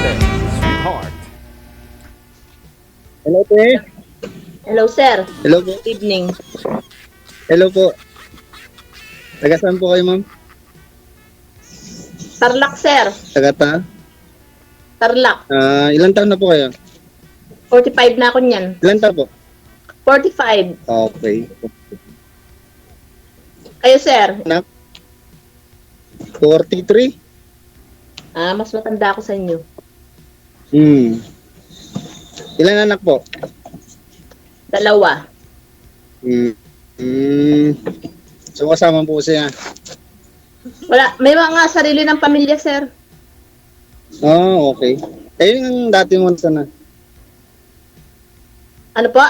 Princess, sweetheart. Hello, te. Hello, sir. Hello po. Good evening. Hello po. Taga saan po kayo, ma'am? Tarlac, sir. Taga ta? Tarlac. Ilan taon na po kayo? 45 na ako niyan. Ilan taon po? 45. Okay. Kayo, sir? Anak? 43? Mas matanda ako sa inyo. Ilan anak po? 2. So, kasama po siya. Wala. May mga sarili ng pamilya, sir. Okay. Kayo yung dati mo sana. Ano po?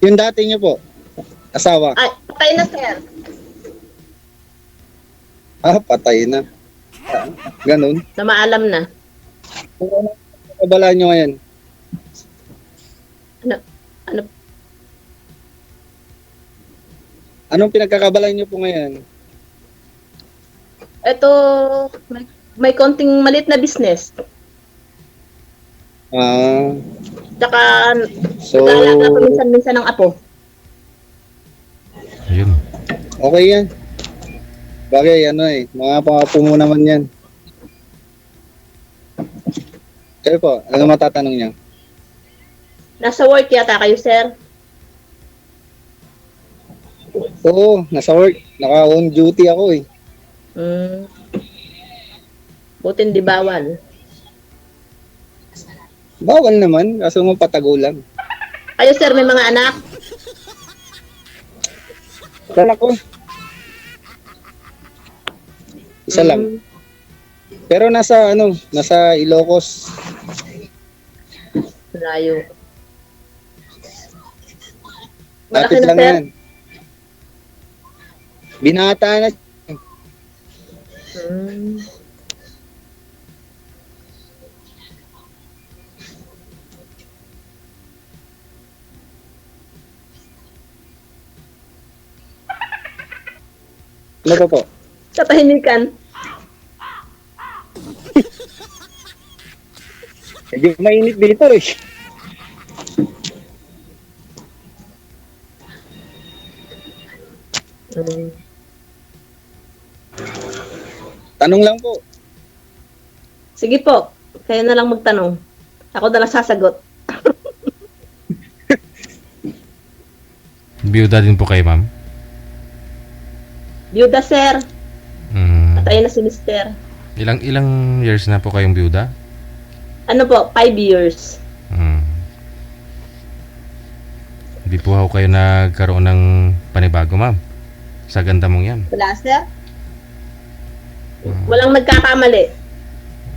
Yung dati niyo po. Asawa. Ay, patay na, sir. Patay na. Ganun. Na maalam na. Ano kabalaan nyo ngayon? Ano? Anong pinagkakabalaan nyo po ngayon? Ito, may konting malit na business. Tsaka, So, nag-aalaga ko minsan-minsan ng apo. Ayun. okay yan. Bagay, mga pangapo mo naman yan. Kayo po, ano matatanong niya? Nasa work yata kayo, sir. Oo, nasa work. Naka-on duty ako eh. Buti hindi bawal. Bawal naman, kaso mo patago lang. Kayo, sir, may mga anak? Sana ko. Isa lang. Pero nasa Ilocos. Layo. Malaki Lapit na, lang sir. yan. Binata na. Ano po? Katahimikan. Medyo mainit dito eh. Tanong lang po. Sige po. Kayo na lang magtanong. Ako na lang sasagot. Biyuda din po kayo, ma'am? Byuda, sir. Mm. Patay na si mister. Ilang years na po kayong biyuda? Ano po? 5 years. Hindi po ako kayo nagkaroon ng panibago, ma'am. Sa ganda mong yan. Wala, sir? Walang nagkakamali.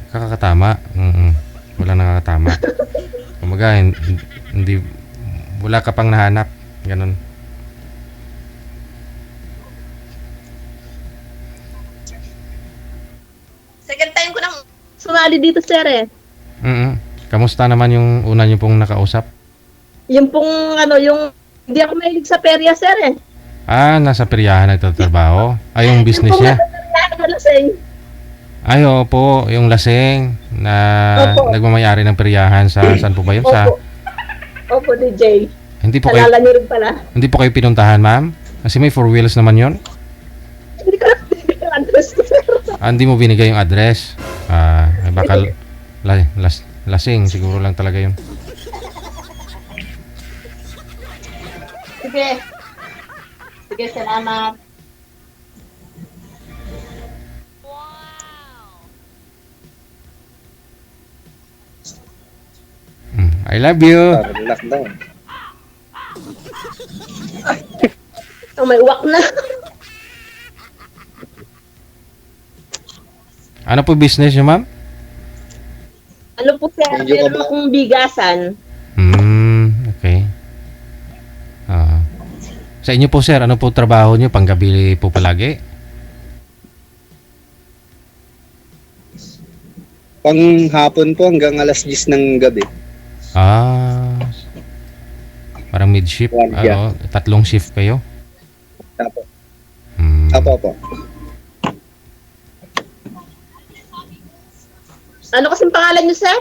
Kakakatama. Walang nakakatama. Kumaga, hindi, wala ka pang nahanap. Ganon. Second time ko nang sumali dito, sir eh. Kamusta naman yung una niyo pong nakausap? Yung pong yung hindi ako mahilig sa perya, sir eh. Nasa peryahan nagtatrabaho. Yung business Yung niya. pong lasing. Opo, yung lasing na Opo. nagmamayari ng peryahan sa saan po ba yun? Sa Opo, DJ. hindi po kayo Alala niyo rin pala. hindi po kayo pinuntahan, ma'am? Kasi may 4 wheels naman 'yon. Hindi ko lang binigay ang address ko, sir. Hindi mo binigay yung address. Bakal lasing siguro lang talaga 'yun. Sige. Sige, salamat. I love you. Lockdown. May uwak na. Ano po business niyo, ma'am? Ano po, sir? Medyo Meron kaba- akong bigasan. Okay. Sa inyo po, sir, ano po trabaho niyo? Panggabi po palagi? Pang hapon po hanggang alas 10 ng gabi. Parang mid-shift. Yeah. 3 shift kayo? Apo. Hmm. Apo. Ano kasing pangalan niyo, sir?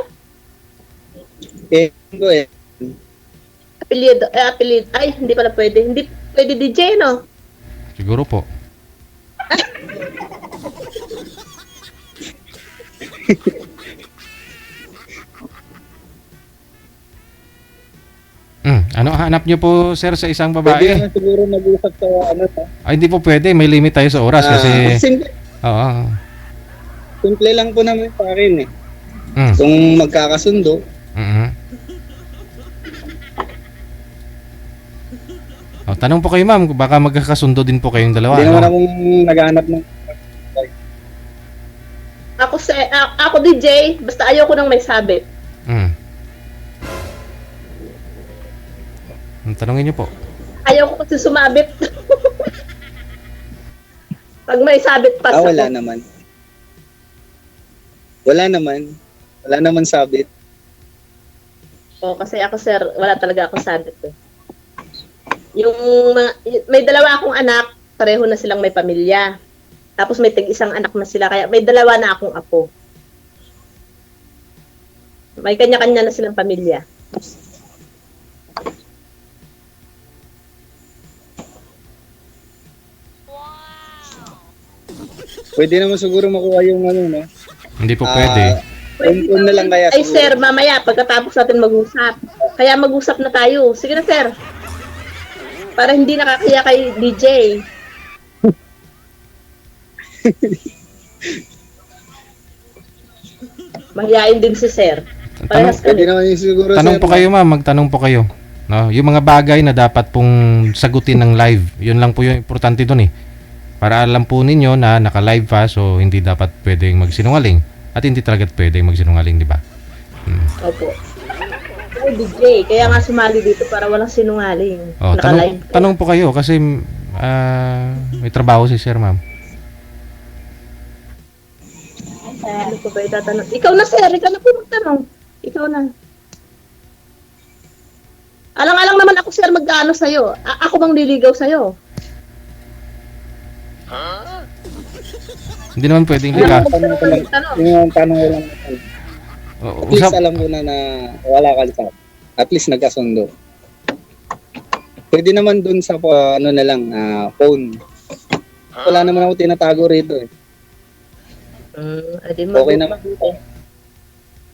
Ko eh. Apelyido. Ay, hindi pala pwede. Hindi pwede DJ, no? Siguro po. Ano hanap niyo po, sir, sa isang Pwede babae? naman siguro mag-usap sa ano ha. Ay, hindi po pwede. May limit tayo sa oras kasi... Simple, Oo. simple lang po naman sa akin eh. Mm. Kung magkakasundo, Mhm. Oh, tanong po kayo, ma'am. Baka magkakasundo din po kayong dalawa. hindi naman no? akong naghahanap ng Ako DJ, basta ayoko nang may sabit. Mm. Tanongin niyo po. Ayoko kasi sumabit. Pag may sabit pa wala naman. Wala naman. Wala naman sabit. Kasi ako, sir, wala talaga akong sabit eh. May dalawa akong anak, pareho na silang may pamilya. Tapos may tig-isang anak na sila, kaya may dalawa na akong apo. May kanya-kanya na silang pamilya. Pwede naman siguro makuha yung ano, no? Hindi po pwede. Phone na lang kaya Ay, siguro. sir, mamaya, pagkatapos natin mag-usap. Kaya mag-usap na tayo. Sige na, sir. Para hindi nakakaya kay DJ. Mahihain din si sir. Parehas Pwede kami. naman yung siguro, Tanong sir, po kayo, ma'am. Magtanong po kayo. No, yung mga bagay na dapat pong sagutin ng live. Yun lang po yung importante doon eh. Para alam po ninyo na naka-live pa, so hindi dapat pwedeng magsinungaling. At hindi talaga pwedeng magsinungaling, di ba? Opo. Ay, DJ. Kaya nga sumali dito para walang sinungaling. Oh, Naka-live. tanong po kayo kasi may trabaho si sir, ma'am. Ano po ba itatanong? Ikaw na, sir. Ikaw na po magtanong. Ikaw na. Alang-alang naman ako, sir, mag-ano sa'yo. Ako bang liligaw sa'yo? Hindi naman pwedeng Ano liga. po ba tanong? Yung tanong ko lang. At least Usap. alam ko na wala ka sa. At least nagkasundo. Pwede naman dun sa ano na lang, phone. Wala naman ako tinatago rito eh. Okay naman.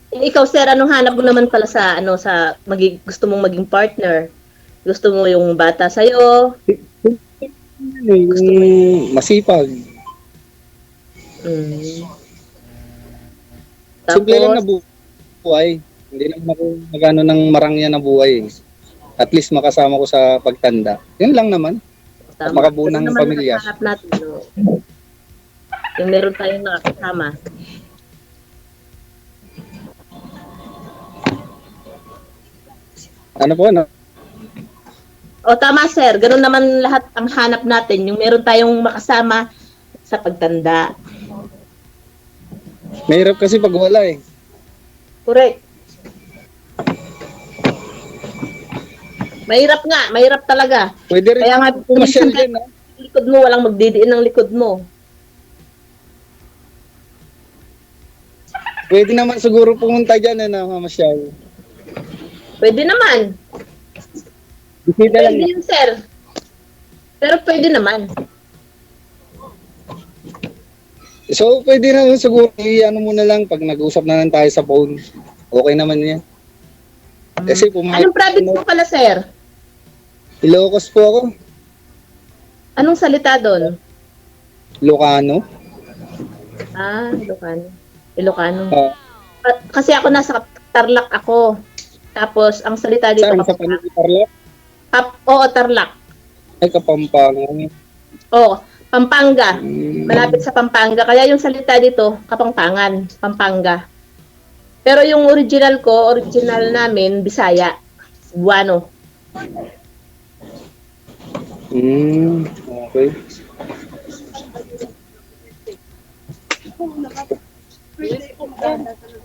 Ikaw, sir, anong hanap mo naman pala sa gusto mong maging partner? Gusto mo yung bata sa'yo? Yung masipag. Simple lang na buhay. Hindi naman ako nagano ng marangya na buhay. At least makasama ko sa pagtanda. Yun lang naman. Makabuo ng pamilya. Hanap natin, no? Yung meron tayong nakakasama. Ano po, no? O tama, sir. Ganun naman lahat ang hanap natin. Yung meron tayong makasama sa pagtanda. Mahirap kasi pag wala eh. Correct. Mahirap nga. Mahirap talaga. Pwede rin Kaya nga, pumasyal minsan din, no? likod mo, walang magdidiin ng likod mo. Pwede naman siguro pumunta dyan na mamasyal. Pwede naman. Bisita lang. Pwede yun, sir. Pero pwede naman. So, pwede naman siguro, ano mo na lang, pag nag-usap na lang tayo sa phone, okay naman yan. Kasi Anong province mo pala, sir? Ilocos po ako. Anong salita doon? Ilocano. Ilocano. Ilocano. Ah, Kasi ako nasa Tarlac ako. Tapos, ang salita dito, saan? Sa Panitarlac? Oo, Tarlac. Ay, Kapampangan. Oo, Pampanga. Hmm. Malapit sa Pampanga. Kaya yung salita dito, Kapampangan, Pampanga. Pero yung original namin, Bisaya. Cebuano. Okay.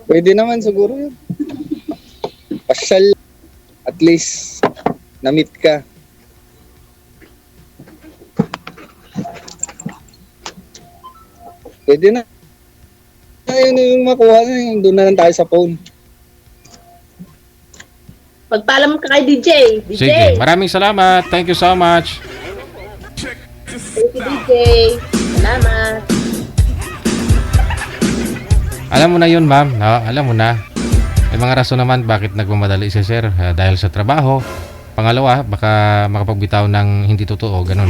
Pwede naman siguro yun. Pasyal. At least, na-meet ka. Pwede na. Ayun yung makuha, doon na lang tayo sa phone. Pagpaalam ka kay DJ. DJ. Sige, maraming salamat. Thank you so much. Thank you, DJ. Salamat. Alam mo na yun, ma'am. No, alam mo na. May mga rason naman bakit nagmamadali si sir. Dahil sa trabaho. Pangalawa, baka makapagbitaw ng hindi totoo. Ganun.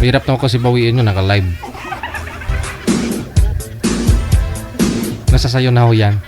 Mahirap naman kasi bawiin yun. Naka-live. Nasa sayo na ho yan.